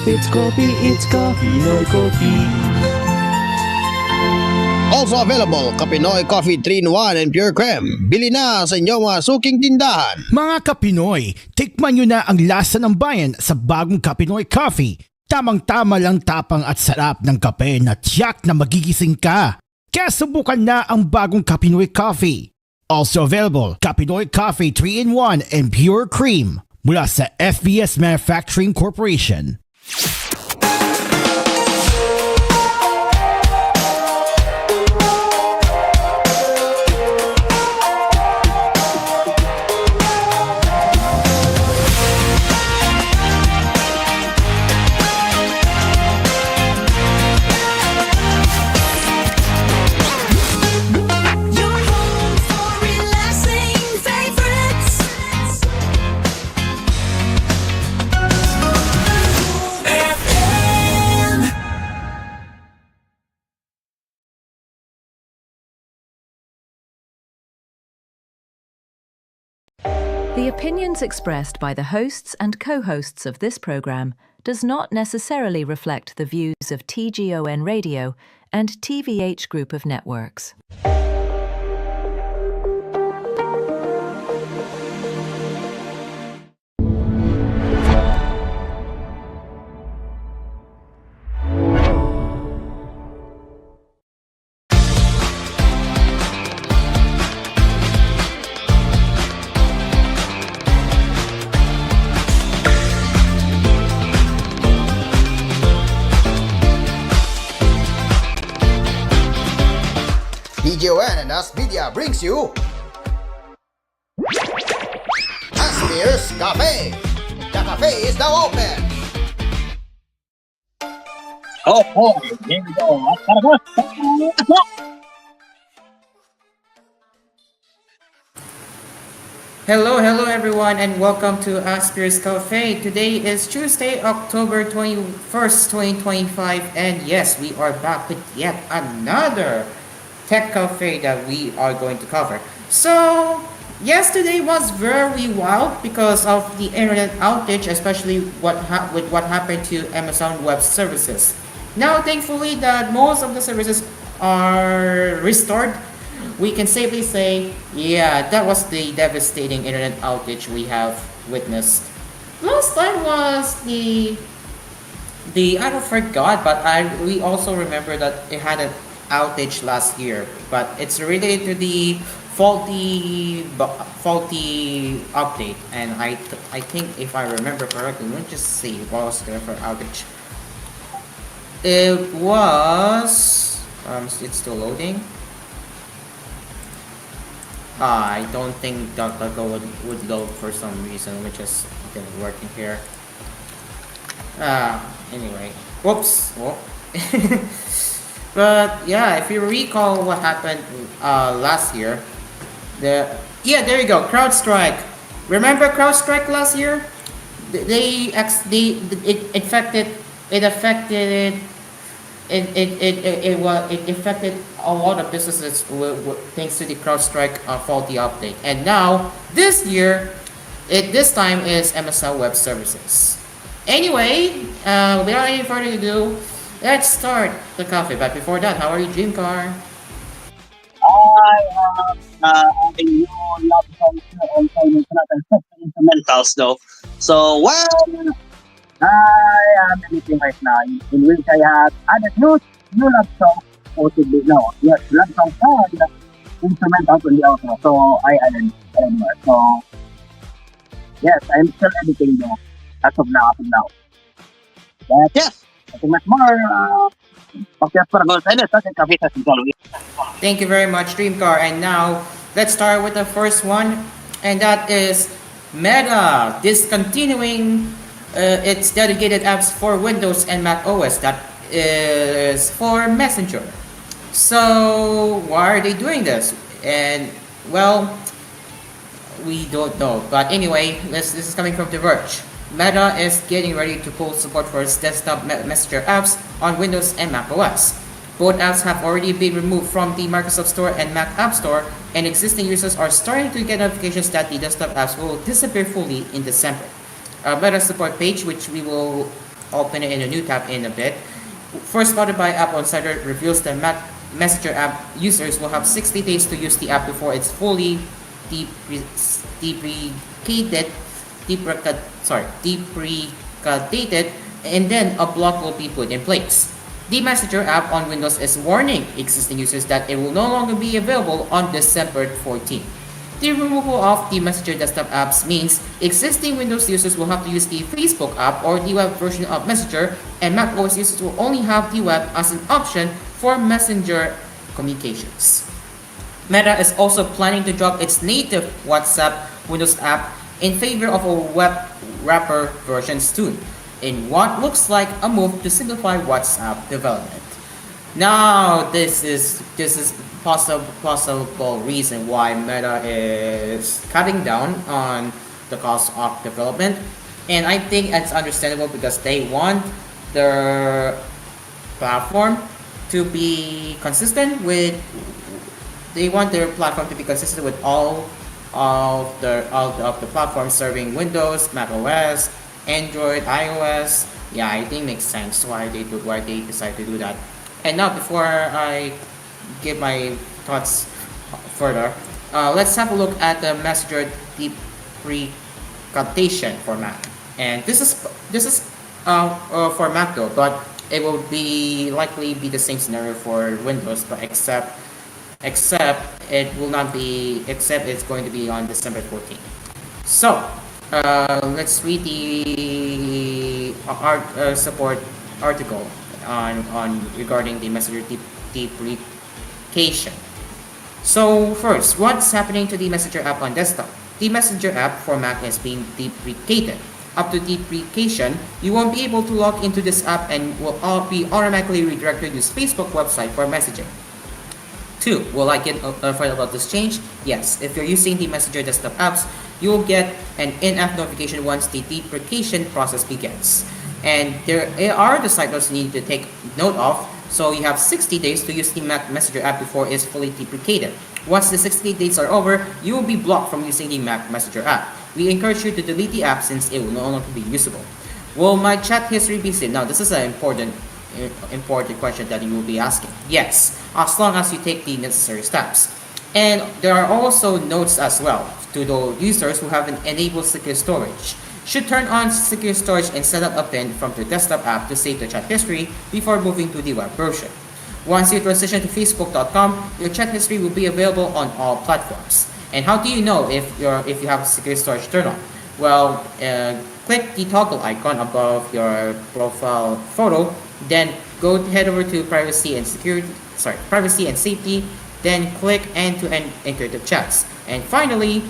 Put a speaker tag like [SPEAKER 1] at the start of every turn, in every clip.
[SPEAKER 1] If it's coffee, no coffee.
[SPEAKER 2] Also available, Kapinoy Coffee 3-in-1 and Pure Creme. Bili na sa inyong mga suking tindahan.
[SPEAKER 3] Mga Kapinoy, tikman nyo na ang lasa ng bayan sa bagong Kapinoy Coffee. Tamang-tama lang tapang at sarap ng kape na tiyak na magigising ka. Kaya subukan na ang bagong Kapinoy Coffee. Also available, Kapinoy Coffee 3-in-1 and Pure Cream mula sa FBS Manufacturing Corporation.
[SPEAKER 4] The opinions expressed by the hosts and co-hosts of this program does not necessarily reflect the views of TGON Radio and TVH Group of Networks.
[SPEAKER 2] TGON and AspMedia brings you Asphere's Cafe. The cafe is now open.
[SPEAKER 5] Oh boy, here we go.
[SPEAKER 6] Hello everyone, and welcome to Asphere's Cafe. Today is Tuesday, October 21st, 2025, and yes, we are back with yet another tech cafe that we are going to cover. So, yesterday was very wild because of the internet outage, especially with what happened to Amazon Web Services. Now, thankfully, that most of the services are restored. We can safely say, yeah, that was the devastating internet outage we have witnessed. Last time was the I don't forgot, but we also remember that it had an outage last year, but it's related to the faulty update, and I think if I remember correctly, let me just see what was there for outage. It was it's still loading. I don't think DuckDuckGo would load for some reason, which is working here. Anyway, whoops. Whoop. But yeah, if you recall what happened last year, there you go, CrowdStrike. Remember CrowdStrike last year? It affected a lot of businesses thanks to the CrowdStrike faulty update. And now this year, this time is MSL Web Services. Anyway, without any further ado, let's start the coffee. But before that, how are you, Dreamcar?
[SPEAKER 5] I have a new love song on instrumentals though. So, well, I am editing right now in which I have added new love song possibly no. Yes, love song and instrumentals on the outro. So I added more. So yes, I'm still editing though as of now. But yes, nothing much more.
[SPEAKER 6] Thank you very much, Dreamcar. And now let's start with the first one, and that is Meta discontinuing its dedicated apps for Windows and Mac OS. That is for Messenger. So why are they doing this? And well, we don't know. But anyway, this is coming from The Verge. Meta is getting ready to pull support for its desktop messenger apps on Windows and Mac OS. Both apps have already been removed from the Microsoft Store and Mac App Store, and existing users are starting to get notifications that the desktop apps will disappear fully in December. Meta support page, which we will open it in a new tab in a bit. First spotted by Apple Insider reveals that Messenger app users will have 60 days to use the app before it's fully deprecated, deprecated, and then a block will be put in place. The Messenger app on Windows is warning existing users that it will no longer be available on December 14. The removal of the Messenger desktop apps means existing Windows users will have to use the Facebook app or the web version of Messenger, and macOS users will only have the web as an option for Messenger communications. Meta is also planning to drop its native WhatsApp Windows app in favor of a web wrapper version soon, in what looks like a move to simplify WhatsApp development. Now, this is possible reason why Meta is cutting down on the cost of development, and I think it's understandable because they want their platform to be consistent with. They want their platform to be consistent with all of the platforms serving Windows, macOS, Android, iOS. Yeah, I think makes sense why they decide to do that. And now, before I give my thoughts further, let's have a look at the Messenger deprecation for Mac. And this is for Mac though, but it will likely be the same scenario for Windows, but except it's going to be on December 14th. So let's read the support article on regarding the Messenger deprecation. So first, what's happening to the Messenger app on desktop? The Messenger app for Mac is being deprecated. Up to deprecation, you won't be able to log into this app and will be automatically redirected to this Facebook website for messaging. 2. Will I get notified about this change? Yes. If you're using the Messenger desktop apps, you will get an in-app notification once the deprecation process begins. And there are the side notes you need to take note of. So you have 60 days to use the Mac Messenger app before it's fully deprecated. Once the 60 days are over, you will be blocked from using the Mac Messenger app. We encourage you to delete the app since it will no longer be usable. Will my chat history be saved? Now, this is an important question that you will be asking. Yes, as long as you take the necessary steps. And there are also notes as well to those users who haven't enabled secure storage. Should turn on secure storage and set up a pin from the desktop app to save the chat history before moving to the web version. Once you transition to facebook.com, your chat history will be available on all platforms. And how do you know if you have secure storage turned on? Well, click the toggle icon above your profile photo, then head over to privacy and safety, then click end-to-end encrypted chats, and finally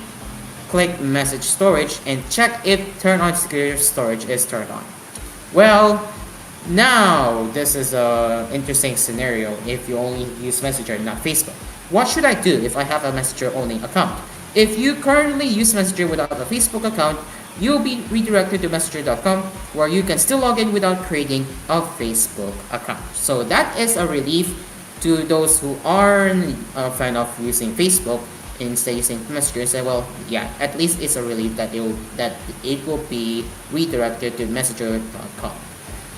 [SPEAKER 6] click message storage and check if turn on secure storage is turned on. Well, now this is an interesting scenario if you only use Messenger, not Facebook. What should I do if I have a Messenger only account? If you currently use Messenger without a Facebook account, you'll be redirected to messenger.com where you can still log in without creating a Facebook account. So that is a relief to those who aren't a fan of using Facebook instead using Messenger. Say, well, yeah, at least it's a relief that it will be redirected to messenger.com.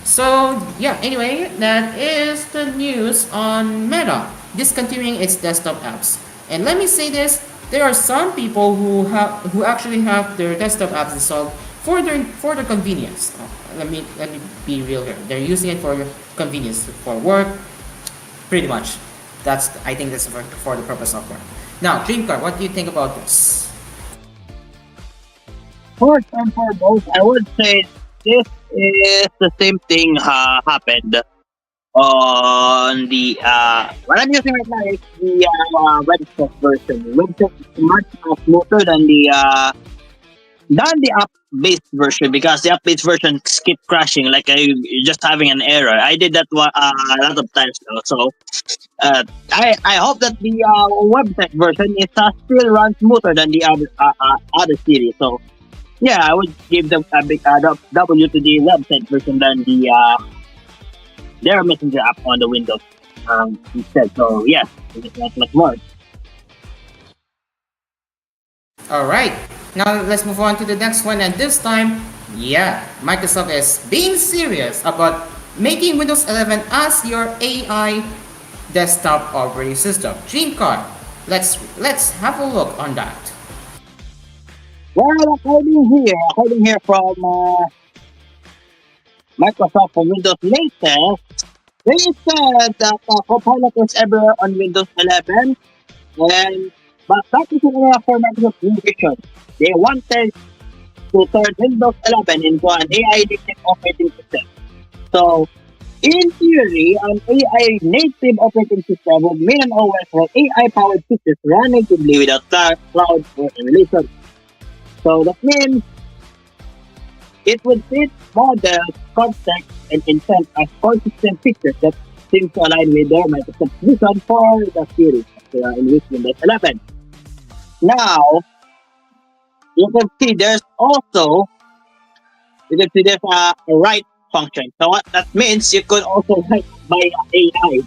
[SPEAKER 6] So yeah, anyway, that is the news on Meta discontinuing its desktop apps. And let me say this, there are some people who actually have their desktop apps installed for their convenience. Let me be real here. They're using it for convenience, for work, pretty much. I think that's for the purpose of work. Now, Dreamcard, what do you think about this?
[SPEAKER 5] First and foremost, I would say this is the same thing happened on the what I'm using right now is the website version. Website is much smoother than the app-based version because the app-based version keep crashing like you're just having an error. I did that a lot of times now. So I hope that the website version is still runs smoother than the other series. So yeah, I would give them a big W to the website version than their Messenger app on the Windows instead. So yes, it's not much more.
[SPEAKER 6] Alright, now let's move on to the next one, and this time Yeah, Microsoft is being serious about making Windows 11 as your AI desktop operating system. Dreamcon, let's have a look on that.
[SPEAKER 5] Well, according here from Microsoft for Windows latest, they said that Copilot is everywhere on Windows 11, and but that isn't enough for Microsoft new vision. They wanted to turn Windows 11 into an AI native operating system. So, in theory, an AI native operating system would mean an OS for AI powered features run natively without cloud or emulation. So that means it would fit models, context, and intent as core system features that seem to align with their Microsoft vision for the series in which Windows 11. Now, you can see there's a write function. So what that means, you could also write by AI.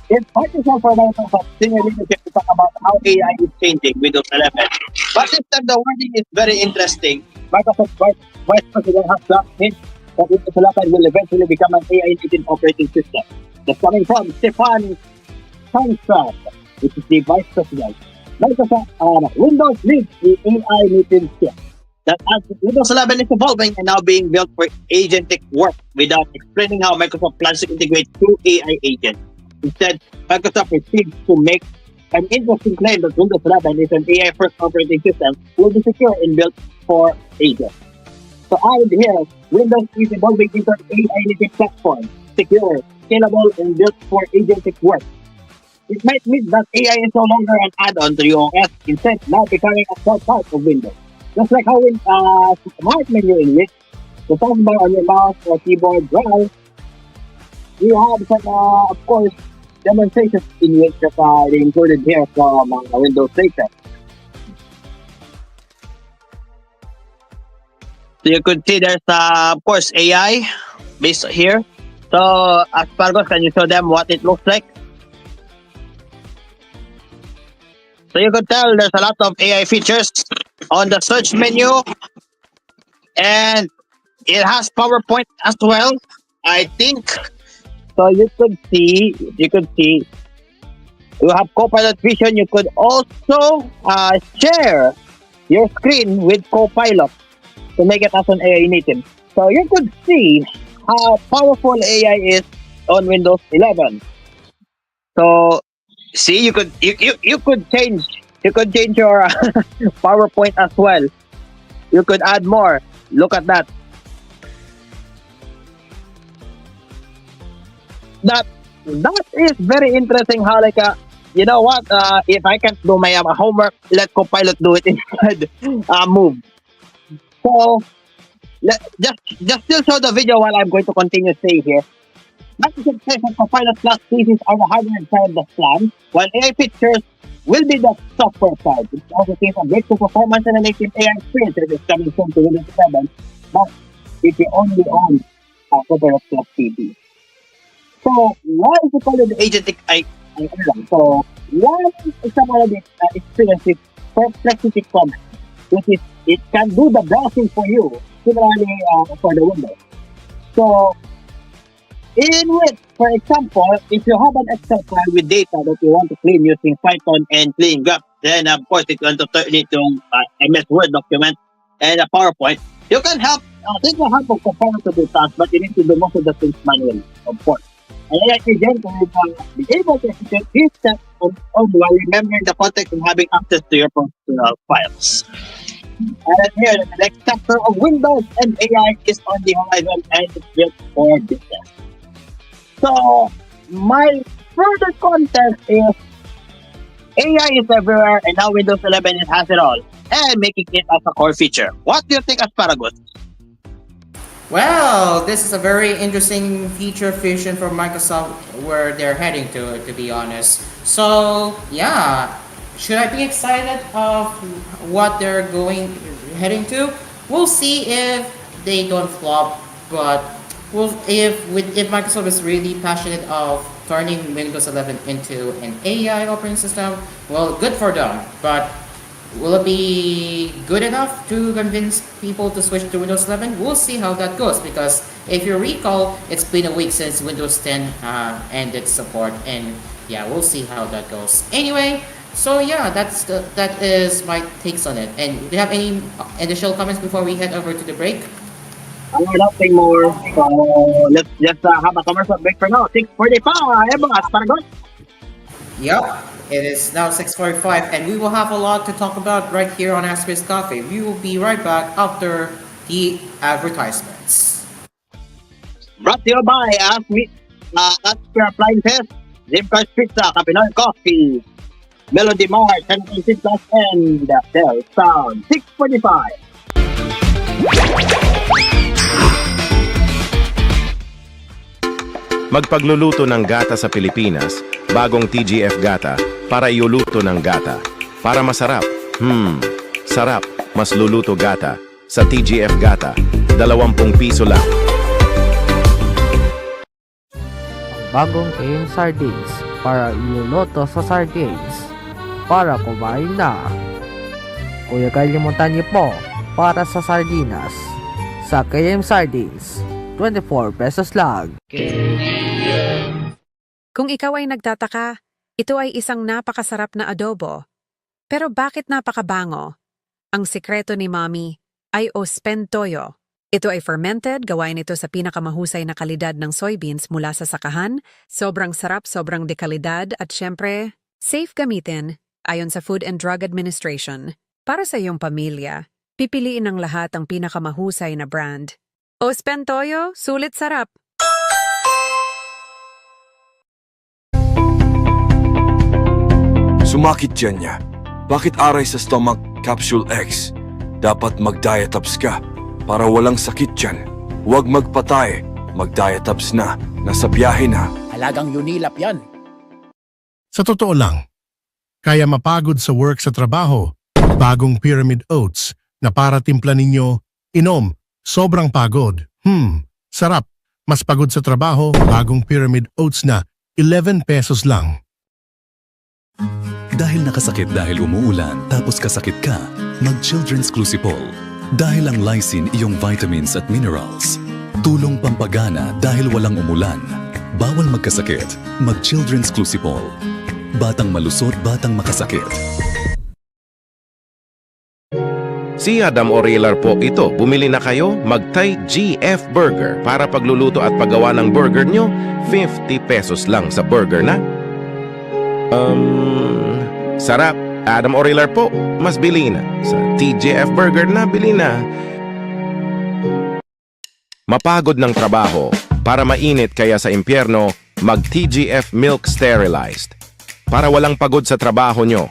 [SPEAKER 5] It's hard to say for Microsoft senior leadership to talk about how AI is changing Windows 11. But this time the wording is very interesting. Microsoft Vice President has just hint that Windows 11 will eventually become an AI native operating system. That's coming from Stefan Hansson, which is the Vice President. Microsoft Windows leads the AI native shift. That as Windows 11 is evolving and now being built for agentic work without explaining how Microsoft plans to integrate two AI agents. Instead, Microsoft proceeds to make an interesting claim that Windows 11 is an AI-first operating system will be secure and built for agents. So added here, Windows is evolving into an AI-native platform, secure, scalable, and built for agentic work. It might mean that AI is no longer an add-on to your OS, instead now becoming a core part of Windows. Just like how in smart menu in which the taskbar on your mouse or keyboard drive, you have some, of course, demonstrations in which that they included here from Windows data. So you could see there's, of course, AI based here. So, Aspargos, can you show them what it looks like? So you could tell there's a lot of AI features on the search menu, and it has PowerPoint as well, I think. So you have Copilot Vision. You could also share your screen with Copilot to make it as an AI native. So you could see how powerful AI is on Windows 11. So see, you could change your PowerPoint as well. You could add more. Look at that. That is very interesting. How you know what? If I can't do my homework, let Copilot do it instead. Move. So just still show the video while I'm going to continue stay here. Microsoft says that Copilot Plus pieces are the hardware side of the plan, while AI features will be the software side. It also sees a breakthrough performance and a native AI experience that is coming soon to Windows 11. But if you only own a Copilot Plus PC. So why is it called the agentic AI? So one example of this experience is Perplexity Command, which is it can do the browsing for you, similarly for the Windows. So in which, for example, if you have an Excel file with data that you want to clean using Python and clean graph, then of course if you want to turn it to MS Word document and a PowerPoint, you can help. Take the help of Copilot to do tasks, but you need to do most of the things manually, of course. And AI agent will be able to execute these steps on while remembering the context and having access to your personal files. And here, the next chapter of Windows and AI is on the horizon and it's built for business. So, my further context is AI is everywhere and now Windows 11 has it all and making it as a core feature. What do you think, Asparagus?
[SPEAKER 6] Well, this is a very interesting feature vision for Microsoft where they're heading to be honest. So, yeah, should I be excited of what they're heading to? We'll see if they don't flop, but if Microsoft is really passionate of turning Windows 11 into an AI operating system, well, good for them. But Will it be good enough to convince people to switch to Windows 11? We'll see how that goes, because if you recall, it's been a week since Windows 10 ended support, and yeah, we'll see how that goes. Anyway, so yeah, that is my takes on it. And do you have any additional comments before we head over to the break?
[SPEAKER 5] Nothing more. So let's just have a commercial break for now. 6:45. Mga asparagus.
[SPEAKER 6] Yep, it is now 6:45, and we will have a lot to talk about right here on Asphere's Coffee. We will be right back after the advertisements.
[SPEAKER 5] Brought to you by Asphere Appliances, Zipcars Pizza, Kapinoy Coffee, Melody Mart, and Del Sound. 6:45.
[SPEAKER 7] Magpagluluto ng gata sa Pilipinas, bagong TGF gata, para iuluto ng gata. Para masarap, sarap, mas luluto gata. Sa TGF gata, 20 piso lang.
[SPEAKER 1] Bagong Game Sardines para iluluto sa sardines. Para kumain na. Kuya, kalimutan niyo po para sa sardinas. Sa KM Sardines, 24 pesos lang.
[SPEAKER 8] Kung ikaw ay nagtataka, ito ay isang napakasarap na adobo. Pero bakit napakabango? Ang sikreto ni Mommy ay ospentoyo. Ito ay fermented, gawain ito sa pinakamahusay na kalidad ng soybeans mula sa sakahan, sobrang sarap, sobrang dekalidad, at syempre, safe gamitin ayon sa Food and Drug Administration. Para sa iyong pamilya, pipiliin ng lahat ang pinakamahusay na brand. Ospentoyo, sulit sarap!
[SPEAKER 9] Sumakit dyan niya. Bakit aray sa stomach capsule X? Dapat mag-diet-ups ka para walang sakit dyan. Huwag magpatay. Mag-diet-ups na. Nasa biyahe na.
[SPEAKER 10] Alagang Unilap yan.
[SPEAKER 11] Sa totoo lang, kaya mapagod sa work sa trabaho, bagong Pyramid Oats na para timpla ninyo, inom, sobrang pagod. Sarap. Mas pagod sa trabaho, bagong Pyramid Oats na 11 pesos lang.
[SPEAKER 12] Dahil nakasakit dahil umuulan tapos kasakit ka, mag-Children's Clusipol. Dahil ang lysine iyong vitamins at minerals. Tulong pampagana dahil walang umulan. Bawal magkasakit, mag-Children's Clusipol. Batang malusot, batang makasakit.
[SPEAKER 7] Si Adam Orelar po ito. Bumili na kayo, mag-Thai GF Burger para pagluluto at paggawa ng burger nyo, 50 pesos lang sa burger na. Sarap. Adam Orelar po, mas bili na. Sa TGF Burger na, bili na. Mapagod ng trabaho. Para mainit kaya sa impyerno, mag-TGF Milk Sterilized. Para walang pagod sa trabaho nyo,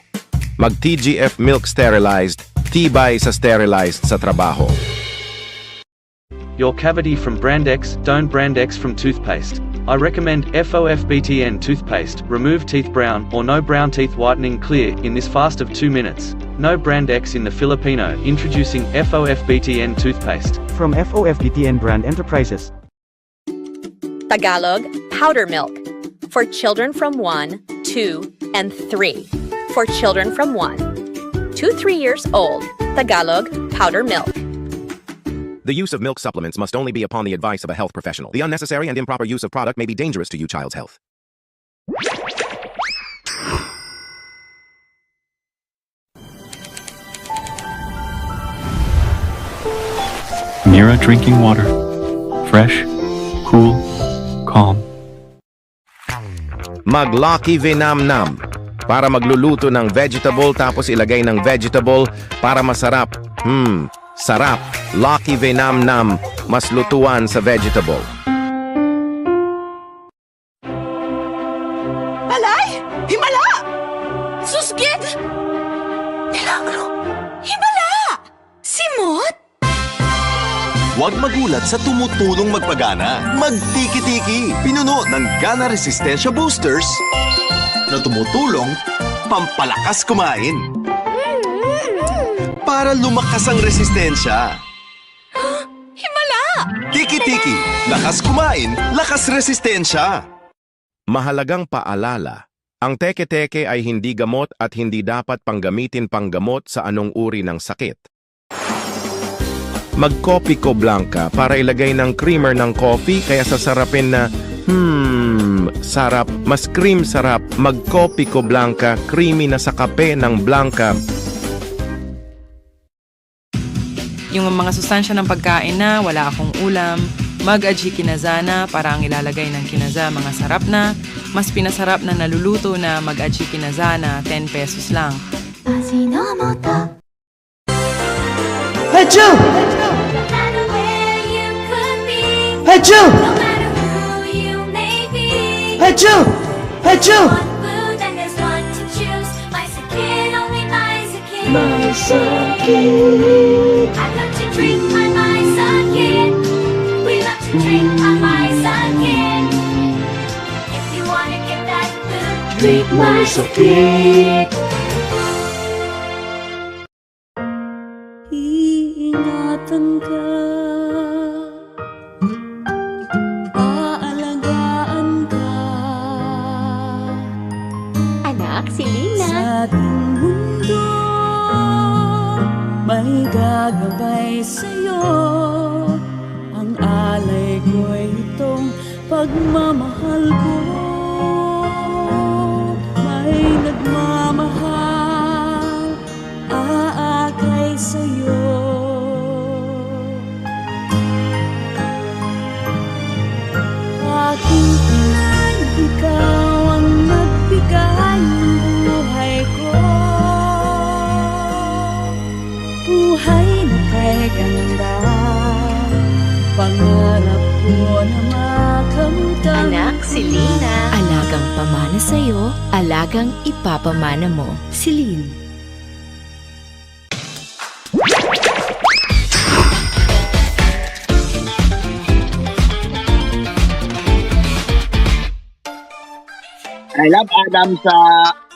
[SPEAKER 7] mag-TGF Milk Sterilized, tibay sa sterilized sa trabaho.
[SPEAKER 13] Your cavity from Brand X, don't Brand X from toothpaste. I recommend FOFBTN toothpaste, remove teeth brown or no brown teeth whitening clear in this fast of 2 minutes. No Brand X in the Filipino, introducing FOFBTN toothpaste.
[SPEAKER 14] From FOFBTN Brand Enterprises.
[SPEAKER 15] Tagalog powder milk. For children from 1, 2, and 3. For children from 1 to 3 years old, Tagalog powder milk.
[SPEAKER 7] The use of milk supplements must only be upon the advice of a health professional. The unnecessary and improper use of product may be dangerous to your child's health.
[SPEAKER 16] Mira drinking water. Fresh, cool, calm.
[SPEAKER 7] Mag-Lucky Vinam-Nam. Para magluluto ng vegetable tapos ilagay ng vegetable para masarap. Sarap. Lucky Vinam-Nam. Mas lutuan sa vegetable.
[SPEAKER 17] Palay! Himala! Susgid! Milagro! Himala! Simot!
[SPEAKER 18] Huwag magulat sa tumutulong magpagana. Magtiki-tiki. Pinuno ng Gana Resistensya Boosters na tumutulong pampalakas kumain. Para lumakas ang resistensya.
[SPEAKER 17] Himala!
[SPEAKER 18] Tiki-tiki. Lakas kumain, lakas resistensya.
[SPEAKER 7] Mahalagang paalala. Ang teke-teke ay hindi gamot at hindi dapat panggamitin panggamot sa anong uri ng sakit. Mag-coffee ko blanca para ilagay ng creamer ng coffee kaya sasarapin na sarap, mas cream sarap. Mag-coffee ko blanca, creamy na sa kape ng blanca.
[SPEAKER 10] Yung mga sustansya ng pagkain na wala akong ulam, mag-aji kinazana para ang ilalagay ng kinaza mga sarap na, mas pinasarap na naluluto na mag-aji kinazana, 10 pesos lang.
[SPEAKER 19] Hachu! Hachu! Hachu! Hachu!
[SPEAKER 17] I love to drink my Mysakin. We love to drink my Mysakin. If you wanna get that good, drink Mysakin.
[SPEAKER 19] Iingatan ka, aalagaan ka.
[SPEAKER 17] Anak, si Lina.
[SPEAKER 19] Sa ating mundo, may gagabay sa'yo. Ang alay ko'y itong pagmamahal ko. May nagmamahal, aakay sa'yo. Aking inay, ikaw ang nagbigay ng buhay ko. Buhay na kay ganda, pangarap ko na makamtan.
[SPEAKER 17] Anak, si Lina. Alagang pamana sa'yo, alagang ipapamana mo. Si Lin.
[SPEAKER 5] I love Adam sa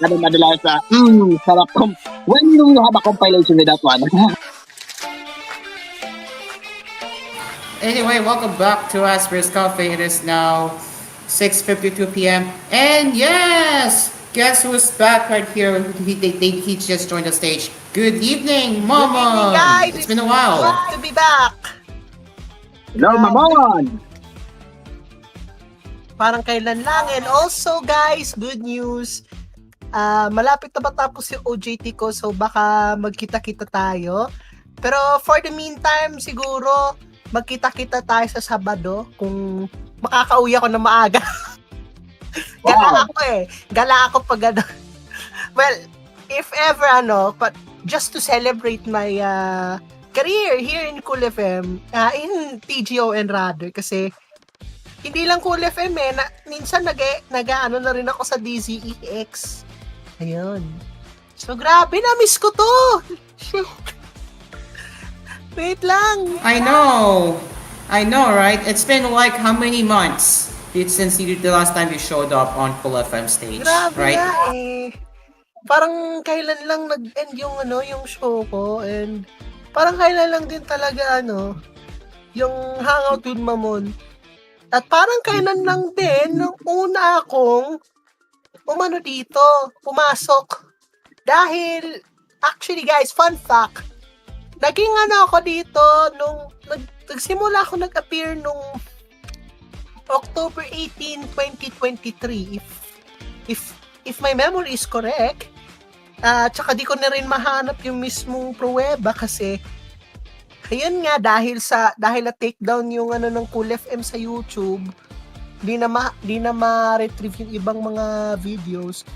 [SPEAKER 5] madala sa sarap. When you have a compilation with that one.
[SPEAKER 6] Anyway, welcome back to Asphere's Cafe. It is now 6:52 p.m. And yes, guess who's back right here? He just joined the stage. Good evening, Mamon.
[SPEAKER 20] Good evening, guys.
[SPEAKER 6] It's been a while.
[SPEAKER 20] Glad to be back.
[SPEAKER 5] Hello, Mamon.
[SPEAKER 20] Parang kailan lang. And also, guys, good news. Malapit na matapos yung OJT ko, so baka magkita-kita tayo. Pero for the meantime, siguro, magkita-kita tayo sa Sabado kung makakauwi ako na maaga. Gala ako eh. Gala ako pag ano. Well, if ever but just to celebrate my career here in koolFM, in TGON rather, kasi hindi lang koolFM minsan nag-ano na rin ako sa DZEX. Ayun. So grabe, na-miss ko to. Wait lang.
[SPEAKER 6] I know, right? It's been like how many months since the last time you showed up on koolFM stage,
[SPEAKER 20] grabe
[SPEAKER 6] right?
[SPEAKER 20] Na eh. Parang kailan lang nag-end yung yung show ko, and parang kailan lang din talaga yung hangout with Mamon. At parang kailan lang din nung una akong pumasok. Dahil, actually guys, fun fact, naging ako dito nung nagsimula ako nag-appear nung October 18, 2023. If my memory is correct, tsaka di ko na rin mahanap yung mismong pruweba kasi ayun nga, dahil na takedown yung ng koolFM sa YouTube, di na ma-retrieve yung ibang mga videos.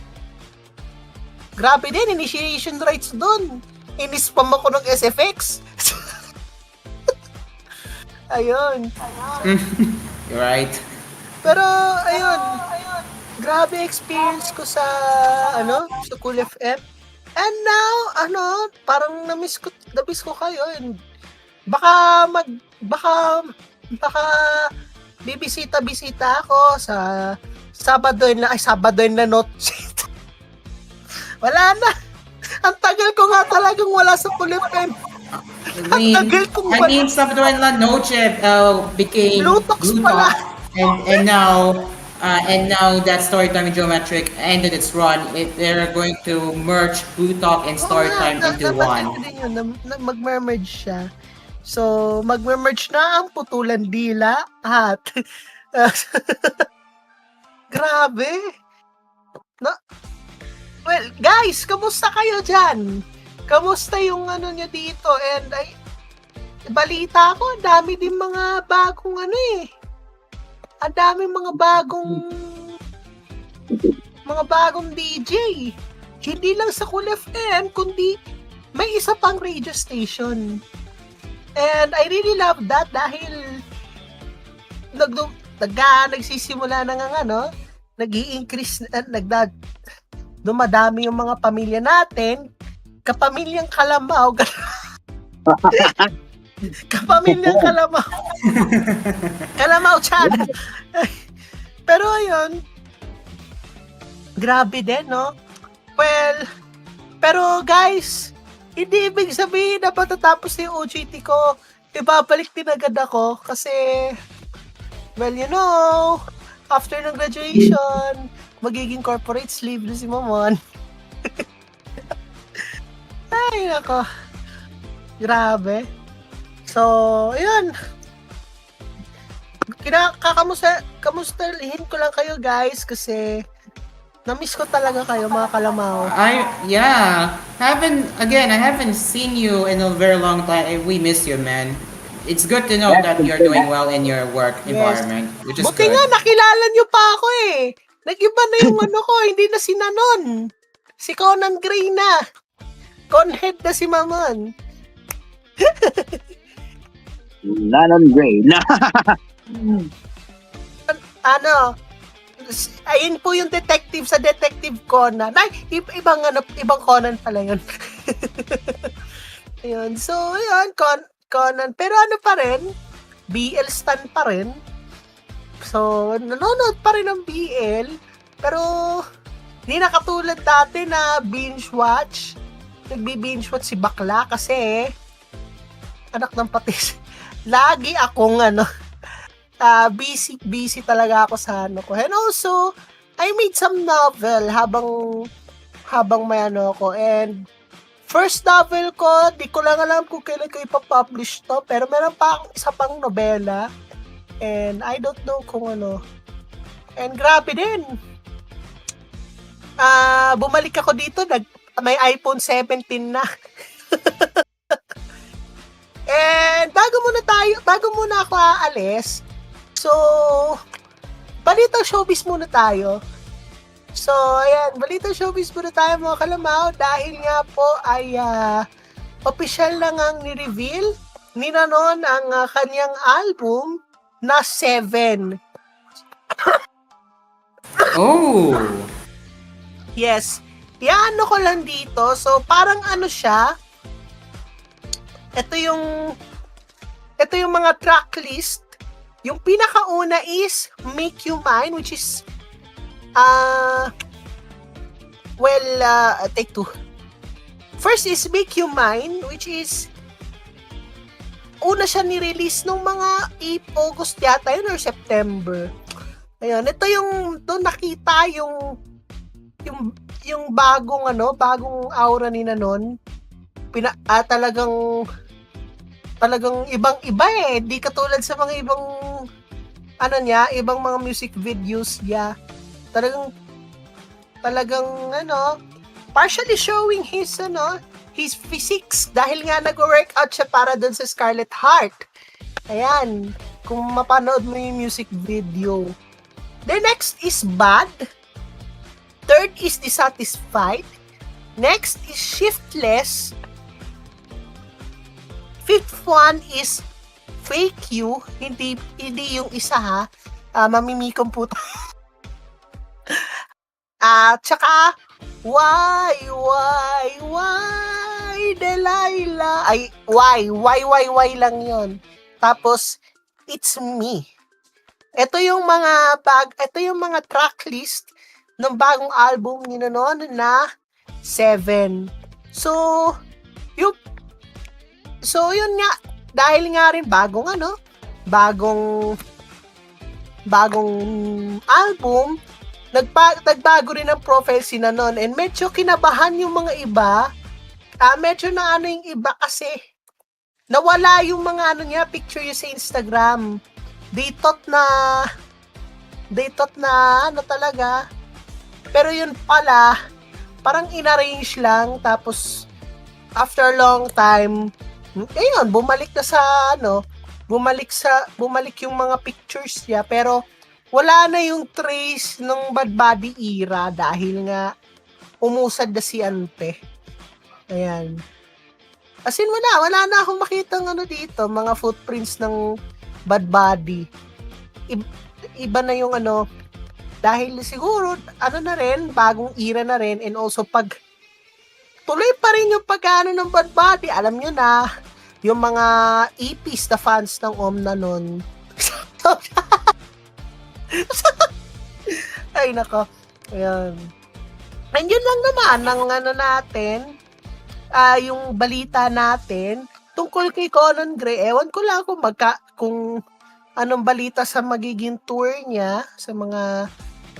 [SPEAKER 20] Grabe din, initiation rights doon. Inispam ako ng SFX. Ayun.
[SPEAKER 6] You're right.
[SPEAKER 20] Pero ayun, grabe experience ko sa sa koolFM. And now, parang na-miss ko kayo. And baka bibisita ako sa Sabado na noche. Wala na. Ang tagal ko nga talagang wala sa koolFM.
[SPEAKER 6] I mean, Sabado na noche became
[SPEAKER 20] Bluetox pala.
[SPEAKER 6] And now And now that Storytime and Geometric ended its run, they're going to merge Blue Talk and Storytime into
[SPEAKER 20] napansin
[SPEAKER 6] one.
[SPEAKER 20] ko din yun, mag-merge siya. So, mag-merge na ang putulan dila at grabe. No? Well, guys, kamusta kayo dyan? Kamusta yung ano nyo dito? And balita ko, ang dami din mga bagong ang dami mga bagong DJ. Hindi lang sa koolFM, kundi may isa pang radio station. And I really love that dahil nagsisimula na nga nag-i-increase, dumadami yung mga pamilya natin, kapamilyang Kalamaw, kapamilyang Kalamaw, Kalamaw channel. Pero ayun, grabe din, no? Well, pero guys, hindi ibig sabihin na patatapos na yung OJT ko, ibabalik din agad ako kasi, well, you know, after ng graduation, magiging corporate slave na si Mamon. Ay, nako. Grabe. So, ayun. Kamustahin ko lang kayo, guys, kasi na-miss ko talaga kayo, mga Kalamaw.
[SPEAKER 6] I haven't seen you in a very long time. We miss you, man. It's good to know that you're doing well in your work environment, which is
[SPEAKER 20] Buti
[SPEAKER 6] good.
[SPEAKER 20] nga, nakilala nyo pa ako eh. Nag-iba na yung ko, hindi na si Nanon. Si Conan Gray na. Conhead na si Mamon.
[SPEAKER 5] Nanon Gray.
[SPEAKER 20] Ayun po yung detective sa Detective Conan. Ay, ibang Conan pala yun. Ayun. So, ayun, Conan. Pero pa rin, BL stan pa rin. So, nanonood pa rin ng BL. Pero, hindi na katulad dati na binge watch. Nagbi-binge watch si Bakla kasi anak ng patis. Lagi akong busy talaga ako sa ko. And also, I made some novel habang may ako. And first novel ko, di ko lang alam kung kailan ko ipapublish to, pero meron pa akong isa pang nobela. And I don't know kung And grabe din. Bumalik ako dito, may iPhone 17 na. And bago muna ako aalis, so, balitang showbiz muna tayo. So, ayan, balitang showbiz muna tayo, mga Kalamaw, dahil nga po ay official na ngang ni-reveal ni Nanon ang kanyang album na 7.
[SPEAKER 6] Oh!
[SPEAKER 20] Yes. Iano ko lang dito. So, parang siya. Ito yung mga track list. Yung pinakauna is Make You Mine, which is take two. First is Make You Mine, which is una siya ni-release nung mga August yata yun or September. Ayun, ito yung doon nakita yung bagong aura ni Nanon. Talagang ibang-iba eh. Di katulad sa mga ibang ibang mga music videos niya. Talagang partially showing his physiques dahil nga nag-workout siya para doon sa Scarlet Heart. Ayan, kung mapanood mo yung music video. The next is Bad. Third is Dissatisfied. Next is Shiftless. Fifth one is Fake You. Hindi yung isa ha. Mamimikong puta. Tsaka Why Delilah. Ay, why lang yon. Tapos It's Me. Ito yung mga track list ng bagong album ni Nanon na 7. So yun nga, dahil nga rin bagong bagong album, nagbago rin ang profile si Nanon and medyo kinabahan yung mga iba. Medyo na yung iba kasi nawala yung mga niya, picture niya sa Instagram. They thought na talaga. Pero yun pala, parang inarrange lang tapos after a long time, ayun, bumalik yung mga pictures niya pero wala na yung trace ng Bad Body era dahil nga umusad na si Ante. Ayan. As in, wala na akong makita dito, mga footprints ng Bad Body. Iba na yung dahil siguro, na rin, bagong era na rin, and also tuloy pa rin yung pag-ano ng Bad Body, alam nyo na, yung mga EPs na fans ng Omna nun. Ay, nako. Ayan. And yun lang naman, ang natin, yung balita natin, tungkol kay Conan Gray, ewan ko lang kung anong balita sa magiging tour niya, sa mga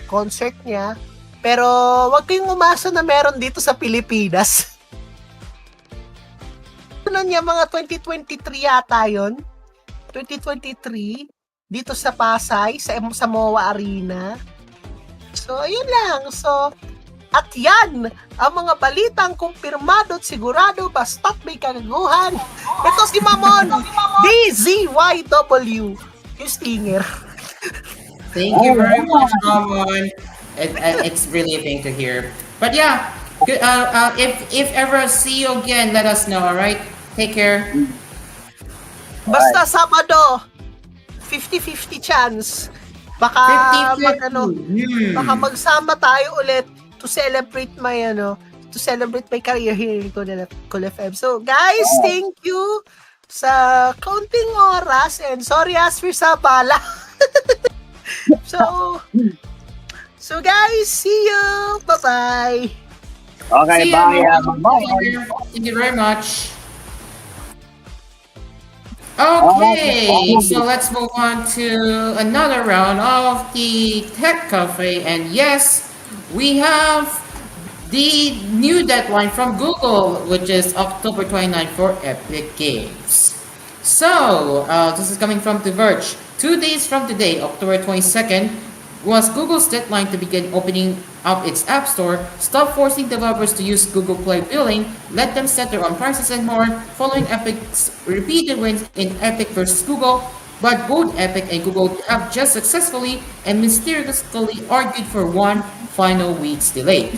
[SPEAKER 20] concert niya, pero wag kayong umasa na meron dito sa Pilipinas. Niya, mga 2023 yata yun. 2023, dito sa Pasay, sa MOA Arena. So, ayun lang. So, at yan, ang mga balitang kumpirmado at sigurado basta't may kagaguhan. Ito si Mamon, DZYW, yung stinger.
[SPEAKER 6] Thank you very much, Mamon. It's really a thing to hear. But yeah, if ever see you again, let us know, alright? Take care.
[SPEAKER 20] Basta Sabado, 50-50 chance. Baka
[SPEAKER 6] 50-50.
[SPEAKER 20] Baka magsama tayo ulit to celebrate my career here in koolFM. So guys, thank you sa kaunting oras and sorry Asphere sa bala. So guys, see you. Bye-bye.
[SPEAKER 5] Okay,
[SPEAKER 6] see
[SPEAKER 5] bye.
[SPEAKER 6] You. Thank you very much. Okay, so let's move on to another round of the Tech Cafe. And yes, we have the new deadline from Google, which is October 29 for Epic Games. So, this is coming from The Verge. 2 days from today, October 22nd, was Google's deadline to begin opening up its App Store. Stop forcing developers to use Google Play billing, let them set their own prices and more, following Epic's repeated wins in Epic versus Google. But both Epic and Google have just successfully and mysteriously argued for one final week's delay.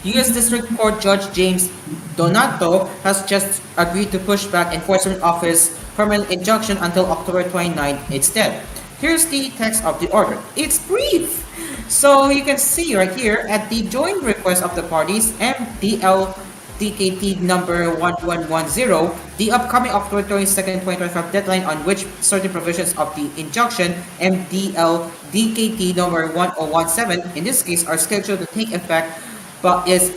[SPEAKER 6] U.S. District Court Judge James Donato has just agreed to push back Enforcement Office permanent injunction until October 29 instead. Here's the text of the order. It's brief! So you can see right here at the joint request of the parties, MDL DKT number 1110, the upcoming October 22nd, 2025 deadline on which certain provisions of the injunction, MDL DKT number 1017, in this case are scheduled to take effect, but is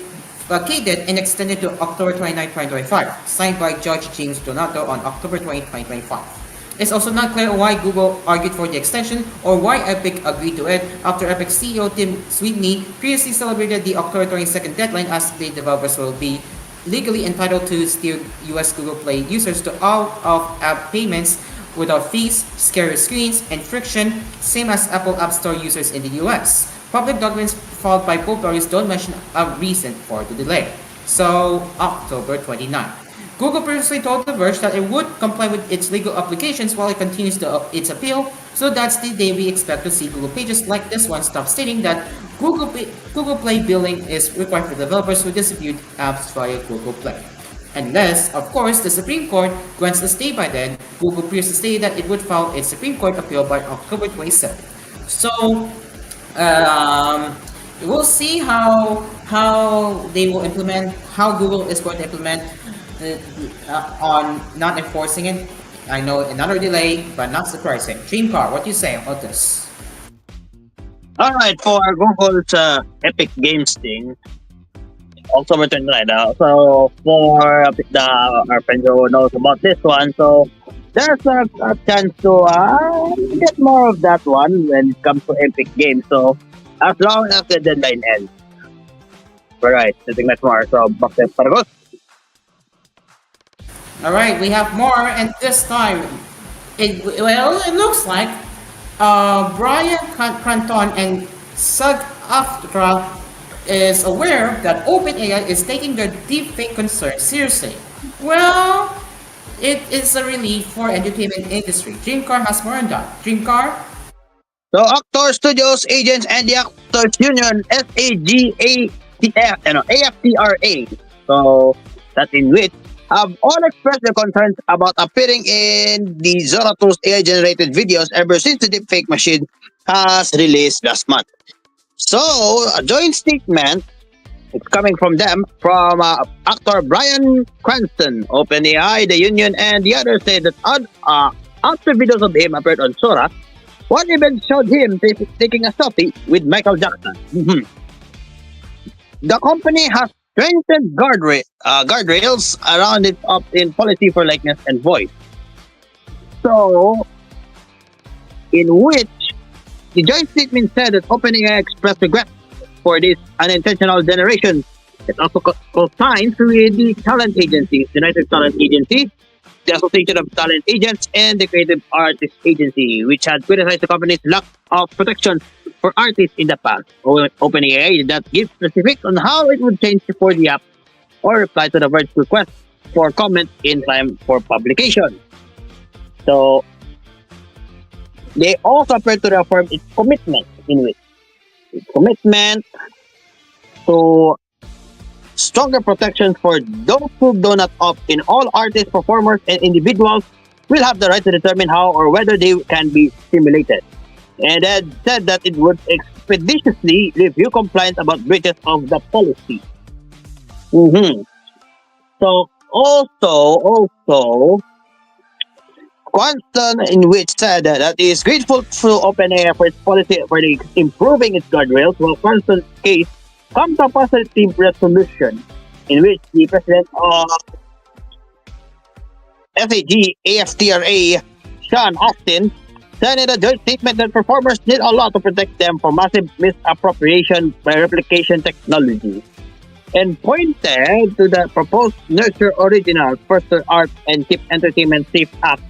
[SPEAKER 6] vacated and extended to October 29, 2025, signed by Judge James Donato on October 20, 2025. It's also not clear why Google argued for the extension or why Epic agreed to it after Epic CEO Tim Sweeney previously celebrated the October 22nd deadline as the developers will be legally entitled to steer US Google Play users to out-of-app payments without fees, scary screens, and friction, same as Apple App Store users in the US. Public documents filed by both parties don't mention a reason for the delay. So, October 29. Google previously told The Verge that it would comply with its legal obligations while it continues its appeal, so that's the day we expect to see Google pages like this one stop stating that Google Play billing is required for developers who distribute apps via Google Play. Unless, of course, the Supreme Court grants a stay by then. Google previously stated that it would file its Supreme Court appeal by October 27. So, we'll see how they will implement, how Google is going to implement on not enforcing it. I know another delay, but not surprising. Dreamcar, what do you say about this?
[SPEAKER 5] Alright, for Google's Epic Games thing, October 29. So, for our friend who knows about this one, so there's a chance to get more of that one when it comes to Epic Games. So, as long as the deadline ends. Alright, nothing much more. So, back to Paragos.
[SPEAKER 6] All right, we have more, and this time, it looks like Bryan Cranston and SAG-AFTRA is aware that OpenAI is taking their deepfake concern seriously. Well, it is a relief for entertainment industry. Dreamcar has more on that. Dreamcar?
[SPEAKER 5] So, Actor Studios, agents, and the Actors Union, AFTRA, so that in which have all expressed their concerns about appearing in the Zora 2's AI-generated videos ever since the deepfake machine has released last month. So, a joint statement, it's coming from them, from actor Bryan Cranston, OpenAI, the Union, and the others say that after videos of him appeared on Zora, one even showed him taking a selfie with Michael Jackson. The company has strengthened guardrails around its opt-in policy for likeness and voice. So, in which the joint statement said that OpenAI expressed regret for this unintentional generation. It also co-signs with the talent agencies, the United Talent Agency, the Association of Talent Agents, and the Creative Artists Agency, which had criticized the company's lack of protection for artists in the past. OpenAI did not give specifics on how it would change for the app or reply to the Verge's request for comment in time for publication. So, they also appear to reaffirm its commitment to stronger protections for those who do not opt in. All artists, performers, and individuals will have the right to determine how or whether they can be simulated. And it said that it would expeditiously review compliance about breaches of the policy. So also, Cranston, in which said that he is grateful to OpenAI for its policy for improving its guardrails, while Cranston's case comes to a positive resolution, in which the president of SAG-AFTRA, Sean Austin, said in a joint statement that performers need a law to protect them from massive misappropriation by replication technology, and pointed to the proposed Nurture Original, Foster Art, and Keep Entertainment Safe Act,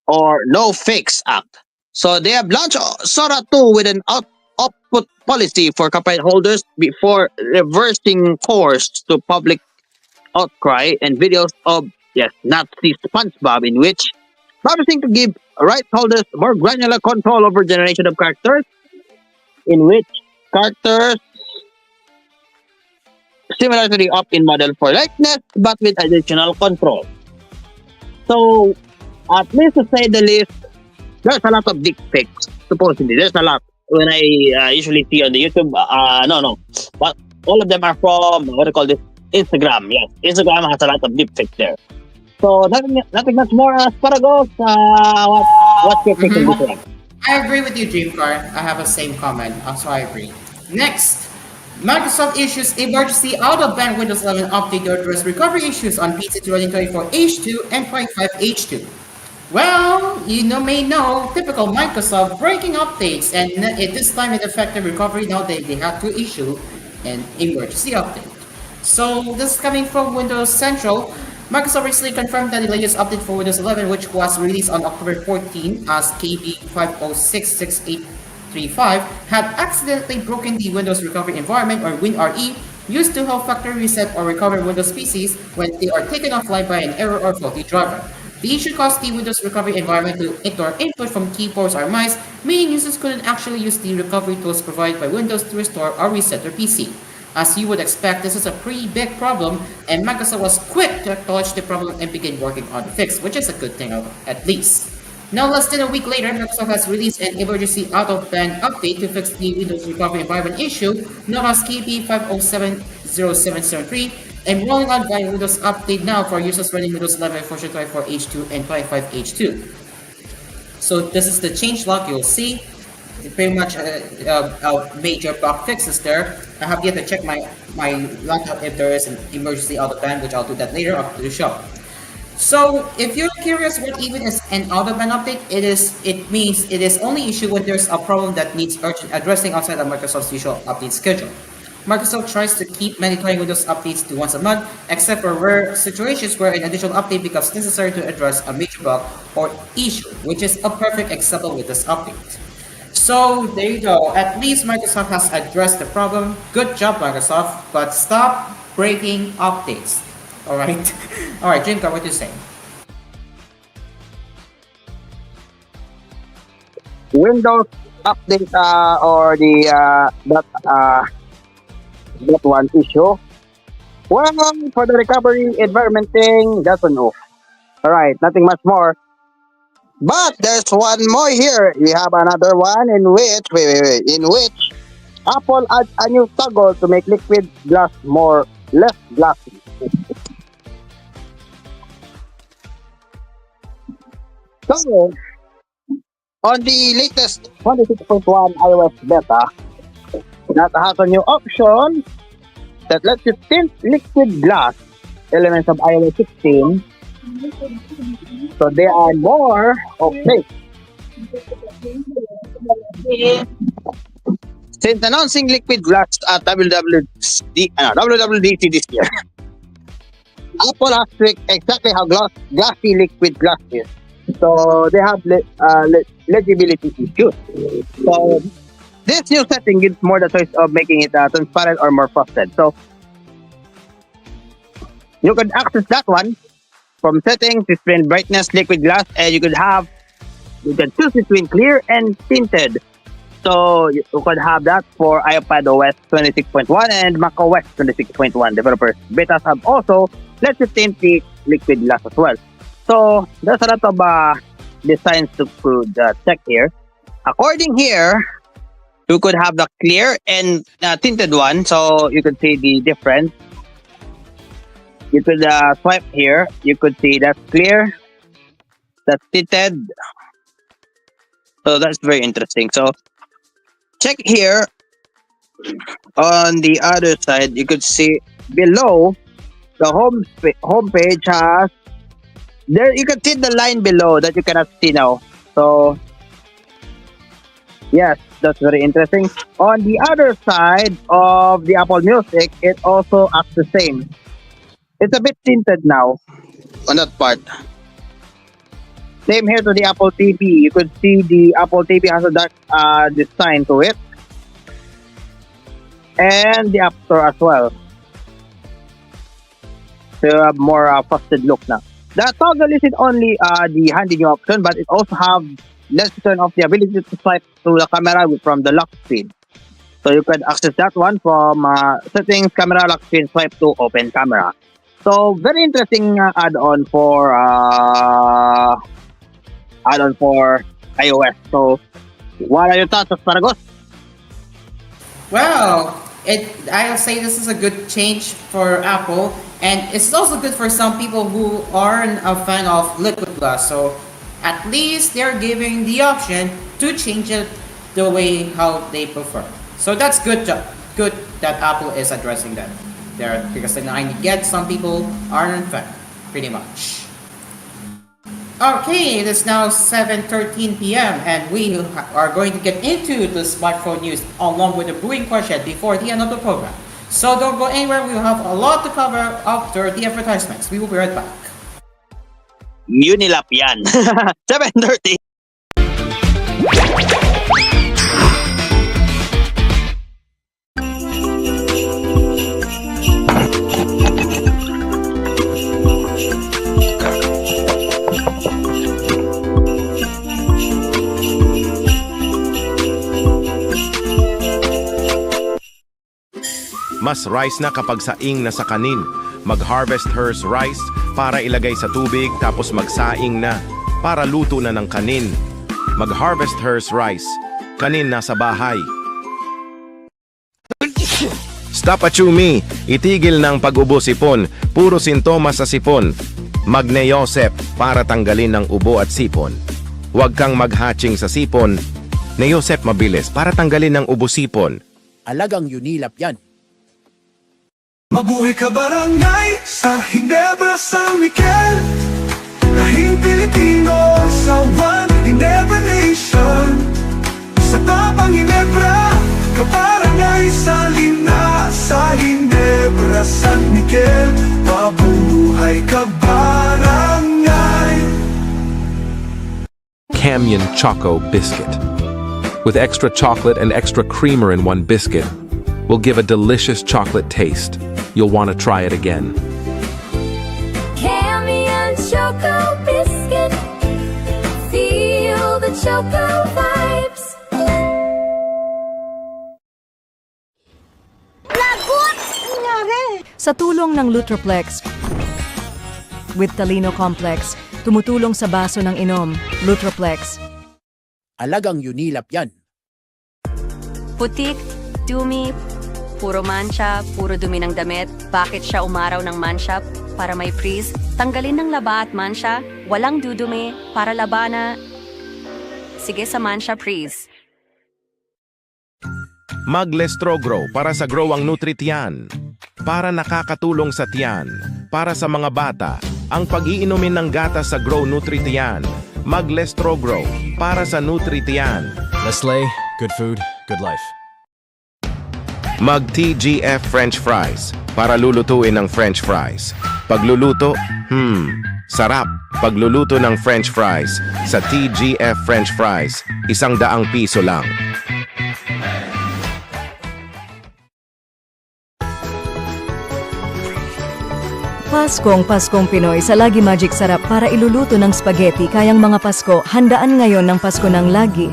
[SPEAKER 5] or No Fakes Act. So they have launched Sora 2 with an output policy for copyright holders before reversing course to public outcry and videos of Nazi SpongeBob, in which promising to give right holders more granular control over generation of characters, in which characters similar to the opt-in model for likeness but with additional control. So, at least to say the least, there's a lot of deepfakes, supposedly. There's a lot. When I usually see on the YouTube, but all of them are from, Instagram. Yes, Instagram has a lot of deepfakes there. So, nothing much more as Paragos. What's your take on this one?
[SPEAKER 6] I agree with you, Dreamcar. I have the same comment. So I agree. Next, Microsoft issues emergency out-of-band Windows 11 update to address recovery issues on PCs running 24H2 and 25H2. Well, you may know, typical Microsoft breaking updates, and at this time it affected recovery. Now they have to issue an emergency update. So this is coming from Windows Central. Microsoft recently confirmed that the latest update for Windows 11, which was released on October 14 as KB5066835, had accidentally broken the Windows Recovery Environment, or WinRE, used to help factory reset or recover Windows PCs when they are taken offline by an error or faulty driver. The issue caused the Windows Recovery Environment to ignore input from keyboards or mice, meaning users couldn't actually use the recovery tools provided by Windows to restore or reset their PC. As you would expect, this is a pretty big problem, and Microsoft was quick to acknowledge the problem and begin working on the fix, which is a good thing at least. Now, less than a week later, Microsoft has released an emergency out-of-band update to fix the Windows Recovery Environment issue, known as KB5070773, and rolling out via Windows Update now for users running Windows 11 version 24H2 and 25H2. So this is the changelog you'll see. Pretty much a major bug fixes there. I have yet to check my laptop if there is an emergency out of band, which I'll do that later after the show. So if you're curious what even is an out-of-band update, it means it is only issued when there's a problem that needs urgent addressing outside of Microsoft's usual update schedule. Microsoft tries to keep monitoring Windows updates to once a month, except for rare situations where an additional update becomes necessary to address a major bug or issue, which is a perfect example with this update. So there you go. At least Microsoft has addressed the problem. Good job, Microsoft. But stop breaking updates. All right. All right, Jinka, what do you say?
[SPEAKER 5] Windows update or that one issue. Well, for the recovery environment thing, that's a no. All right, nothing much more. But there's one more here. We have another one in which in which Apple adds a new toggle to make liquid glass less glassy. So, on the latest 26.1 iOS beta, that has a new option that lets you tint liquid glass elements of iOS 16 so they are more opaque. Since announcing liquid glass at WWDC this year, Apple has tricked exactly how glassy liquid glass is. So they have legibility issues. So this new setting gives more the choice of making it transparent or more frosted. So you could access that one from settings, display brightness, liquid glass, and you can choose between clear and tinted. So you could have that for iPadOS 26.1 and macOS 26.1 developers. Betas have also let you tint the liquid glass as well. So there's a lot of designs to check here. According here, you could have the clear and tinted one, so you could see the difference. You could swipe here. You could see that's clear, that's tinted. So that's very interesting. So check here. On the other side, you could see below the home page has there. You can see the line below that you cannot see now. So yes, that's very interesting. On the other side of the Apple Music, it also acts the same. It's a bit tinted now on that part. Same here to the Apple TV. You could see the Apple TV has a dark design to it. And the App Store as well. So you have more frosted look now. The toggle isn't only the handy new option, but it also have let's turn off the ability to swipe through the camera from the lock screen. So you can access that one from settings, camera, lock screen, swipe to open camera. So very interesting add-on for iOS. So what are your thoughts, Asparagus?
[SPEAKER 6] Well, I'll say this is a good change for Apple, and it's also good for some people who aren't a fan of liquid glass. So at least they're giving the option to change it the way how they prefer. So that's good job. Good that Apple is addressing that there, because then I get some people aren't a fan, pretty much. Okay, it is now 7:13 p.m. and we are going to get into the smartphone news along with the brewing question before the end of the program. So don't go anywhere, we will have a lot to cover after the advertisements. We will be right back.
[SPEAKER 5] Unilap yan. 7:30.
[SPEAKER 7] Mas rice na kapag saing na sa kanin. Mag-harvest hers rice para ilagay sa tubig tapos magsaing na para luto na ng kanin. Mag-harvest hers rice. Kanin na sa bahay. Stop at Chumi. Itigil ng pag-ubo sipon. Puro sintomas sa sipon. Magne-Yosep para tanggalin ng ubo at sipon. Huwag kang mag-hatching sa sipon. Ne-Yosep mabilis para tanggalin ng ubo sipon.
[SPEAKER 21] Alagang Unilap yan.
[SPEAKER 22] Mabuhay ka barangay sa Hinebra San Miguel.
[SPEAKER 3] Lahing Pilipino sa one Ginebra nation. Sa tapang Ginebra, kaparangay sa lina. Sa Ginebra, San Miguel, mabuhay kabarangay.
[SPEAKER 7] Canyon Choco Biscuit. With extra chocolate and extra creamer in one biscuit, will give a delicious chocolate taste. You'll want to try it again.
[SPEAKER 17] Canyon Choco Biscuit. Feel the Choco vibes. Lagot! Nangyari!
[SPEAKER 4] Sa tulong ng Lutroplex with Talino Complex, tumutulong sa baso ng inom, Lutroplex.
[SPEAKER 21] Alagang Unilap yan.
[SPEAKER 15] Putik, dumi, puro mancha, puro dumi ng damit. Bakit siya umaraw ng mancha? Para may freeze. Tanggalin ng laba at mancha. Walang dudumi. Para labana. Sige sa mancha, freeze.
[SPEAKER 7] Maglestro Grow para sa grow ang nutritiyan. Para nakakatulong sa tiyan. Para sa mga bata, ang pag-iinumin ng gatas sa Grow Nutritiyan. Maglestro Grow para sa nutritiyan.
[SPEAKER 22] Nestle, good food, good life.
[SPEAKER 7] Mag TGF French Fries para lulutuin ng French fries. Pagluluto, sarap. Pagluluto ng French fries sa TGF French Fries, 100 piso lang.
[SPEAKER 4] Paskong Pinoy sa Lagi Magic Sarap para iluluto ng spaghetti kayang mga Pasko. Handaan ngayon ng Pasko ng Lagi.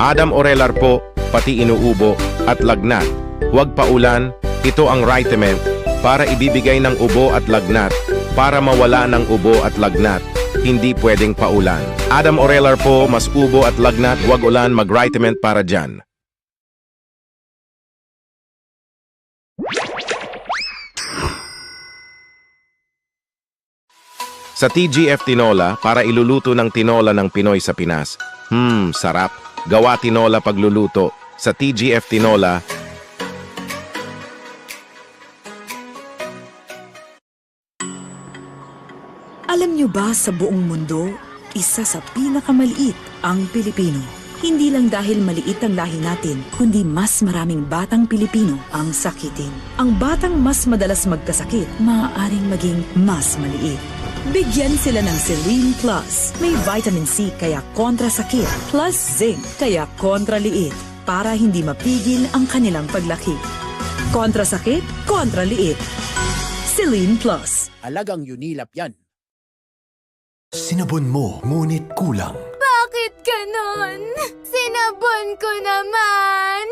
[SPEAKER 7] Adam Orelar po, pati inuubo at lagnat. Huwag paulan, ito ang Ritemen para ibibigay ng ubo at lagnat. Para mawala ng ubo at lagnat, hindi pwedeng paulan. Adam Orelar po, mas ubo at lagnat, huwag ulan, mag-Ritemen para dyan. Sa TGF Tinola, para iluluto ng tinola ng Pinoy sa Pinas. Sarap. Gawa tinola pagluluto. Sa TGF Tinola,
[SPEAKER 23] alam niyo ba sa buong mundo, isa sa pinakamaliit ang Pilipino. Hindi lang dahil maliit ang lahi natin, kundi mas maraming batang Pilipino ang sakitin. Ang batang mas madalas magkasakit, maaaring maging mas maliit. Bigyan sila ng Selene Plus. May vitamin C kaya kontra sakit, plus zinc kaya kontra liit, para hindi mapigil ang kanilang paglaki. Kontra sakit, kontra liit. Selene Plus.
[SPEAKER 21] Alagang Unilap yan.
[SPEAKER 18] Sinabon mo, ngunit kulang.
[SPEAKER 17] Bakit ganon? Sinabon ko naman.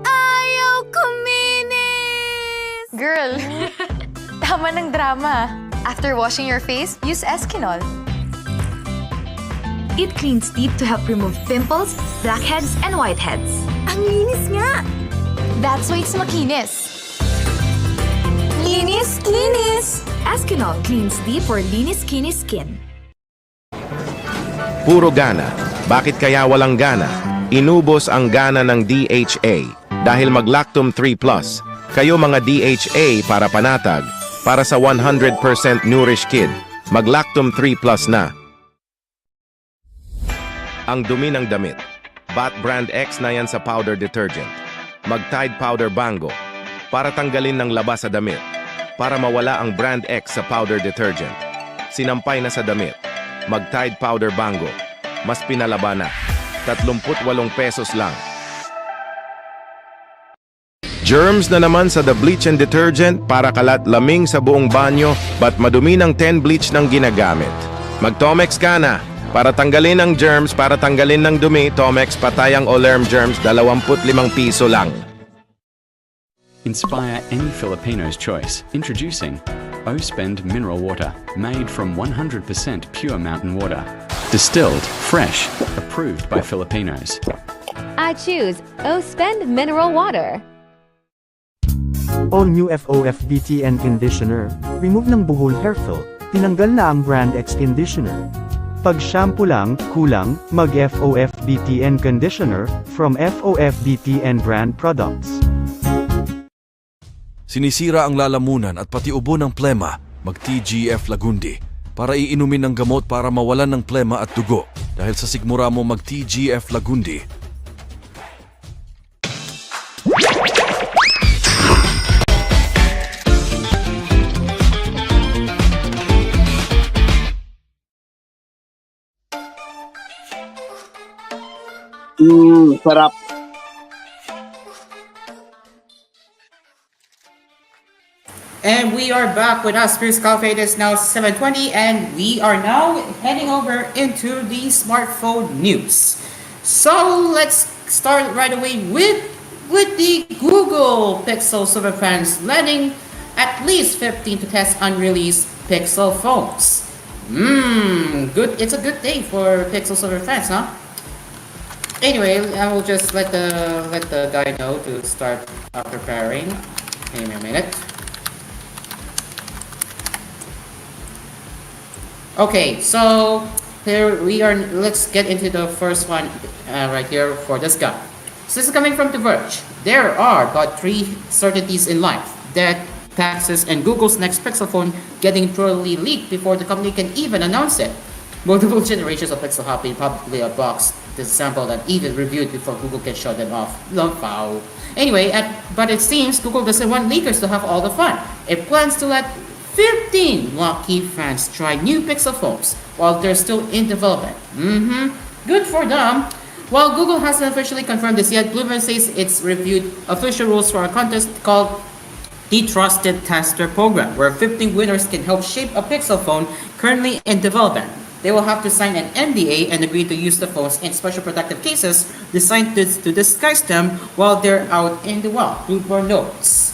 [SPEAKER 17] Ayaw kuminis.
[SPEAKER 24] Girl, tama ng drama. After washing your face, use Eskinol.
[SPEAKER 25] It cleans deep to help remove pimples, blackheads, and whiteheads.
[SPEAKER 24] Ang linis nga! That's why it's makinis. Linis, kinis!
[SPEAKER 25] Eskinol cleans deep for linis, kinis skin.
[SPEAKER 7] puro gana. Bakit kaya walang gana? Inubos ang gana ng DHA dahil mag-Lactum 3+. Kayo mga DHA para panatag, para sa 100% nourished kid, mag-Lactum 3+ na. Ang dumi ng damit. Bat Brand X na yan sa powder detergent. Mag-Tide Powder Bango para tanggalin ng laba sa damit. Para mawala ang Brand X sa powder detergent. Sinampay na sa damit. Mag-Tide Powder Bango. Mas pinalaba na. 38 pesos lang. Germs na naman sa The Bleach and Detergent para kalat laming sa buong banyo but madumi ng 10 bleach ng ginagamit. Mag-Tomex ka na. Para tanggalin ang germs, para tanggalin ng dumi, Tomex patayang Olerm germs, 25 piso lang.
[SPEAKER 16] Inspire any Filipino's choice. Introducing O-Spend Mineral Water, made from 100% pure mountain water. Distilled, fresh, approved by Filipinos.
[SPEAKER 26] I choose O-Spend Mineral Water.
[SPEAKER 14] All new FOF BTN Conditioner. Remove ng buhol hairfall. Tinanggal na ang Brand X Conditioner. Pag shampoo lang, kulang, mag-FOF BTN Conditioner from FOF BTN brand products.
[SPEAKER 22] Sinisira ang lalamunan at pati ubo ng plema, mag-TGF Lagundi. Para iinumin ng gamot para mawalan ng plema at dugo. Dahil sa sigmura mo mag-TGF Lagundi.
[SPEAKER 5] Sarap.
[SPEAKER 6] And we are back with Asphere's Cafe. It is now 7:20, and we are now heading over into the smartphone news. So let's start right away with the Google Pixel superfans landing at least 15 to test unreleased Pixel phones. Good. It's a good day for Pixel superfans, huh? Anyway, I will just let the guy know to start preparing. Give me a minute. Okay, so here we are. Let's get into the first one right here for this guy. So this is coming from The Verge. There are but 3 certainties in life: death, taxes, and Google's next Pixel phone getting thoroughly leaked before the company can even announce it. Multiple generations of Pixel have been publicly unboxed, disassembled, and even reviewed before Google can show them off. Wow. Anyway, but it seems Google doesn't want leakers to have all the fun. It plans to let 15 lucky fans try new Pixel phones while they're still in development. Good for them. While Google hasn't officially confirmed this yet, Bloomberg says it's reviewed official rules for a contest called the Trusted Tester Program, where 15 winners can help shape a Pixel phone currently in development. They will have to sign an NDA and agree to use the phones in special protective cases designed to disguise them while they're out in the wild. Bloomberg notes.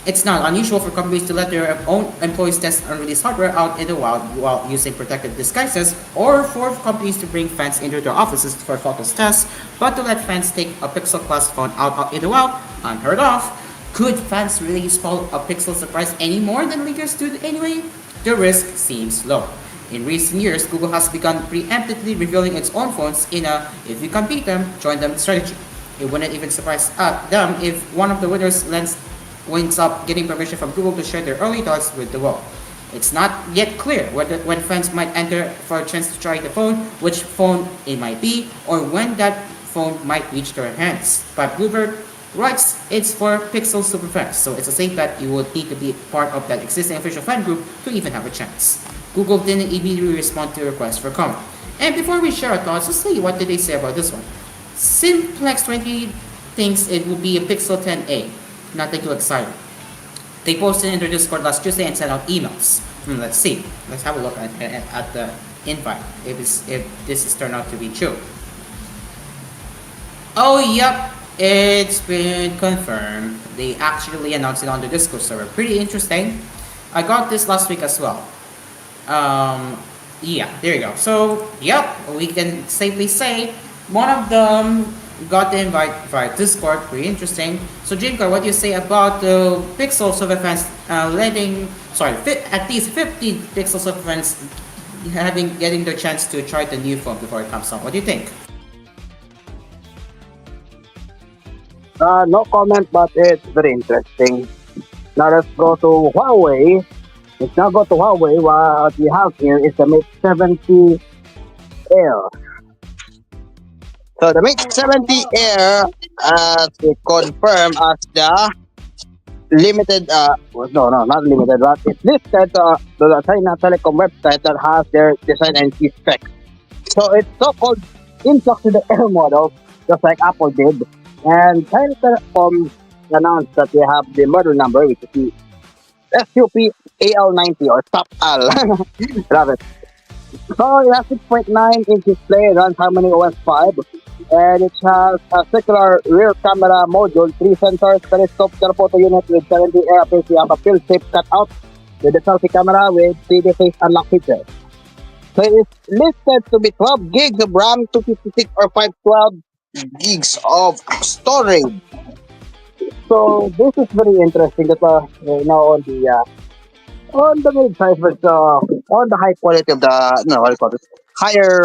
[SPEAKER 6] It's not unusual for companies to let their own employees test unreleased hardware out in the wild while using protective disguises, or for companies to bring fans into their offices for focus tests, but to let fans take a Pixel class phone out in the wild, unheard of. Could fans really spoil a Pixel surprise any more than leakers do anyway? The risk seems low. In recent years, Google has begun preemptively revealing its own phones in a "if you can beat them, join them" strategy. It wouldn't even surprise them if one of the winners winds up getting permission from Google to share their early thoughts with the world. It's not yet clear when fans might enter for a chance to try the phone, which phone it might be, or when that phone might reach their hands. But Bloomberg writes it's for Pixel superfans, so it's a safe bet you would need to be part of that existing official fan group to even have a chance. Google didn't immediately respond to requests for comment. And before we share our thoughts, let's see what did they say about this one. Simplex20 thinks it will be a Pixel 10a. Nothing too exciting. They posted in their Discord last Tuesday and sent out emails. Let's see. Let's have a look at the invite if this is turned out to be true. Oh, yep. It's been confirmed. They actually announced it on the Discord server. Pretty interesting. I got this last week as well. Yeah, there you go. So, yep, we can safely say one of them got the invite via Discord. Pretty interesting. So, Jinko, what do you say about the Pixel superfans at least 50 Pixel superfans getting their chance to try the new phone before it comes out? What do you think?
[SPEAKER 5] No comment, but it's very interesting. Now let's go to Huawei. Let's now go to Huawei. What we have here is the Mate 70 Air. So the Mate 70 Air, as it confirmed as the limited, not limited, but it's listed to the China Telecom website that has their design and key specs. So it's so-called influx to the Air model, just like Apple did. And China Telecom announced that they have the model number, which is the SUP AL90 or Top AL. Love it. So it has 6.9-inch display, runs Harmony OS 5, and it has a circular rear camera module, 3 sensors, periscope, telephoto unit with 70 air appears. We have a pill-shaped cutout with a selfie camera with 3D face unlock feature. So it's listed to be 12 gigs of RAM, 256 or 512 gigs of storage. So this is very interesting that on the mid-size, but on the high quality of the higher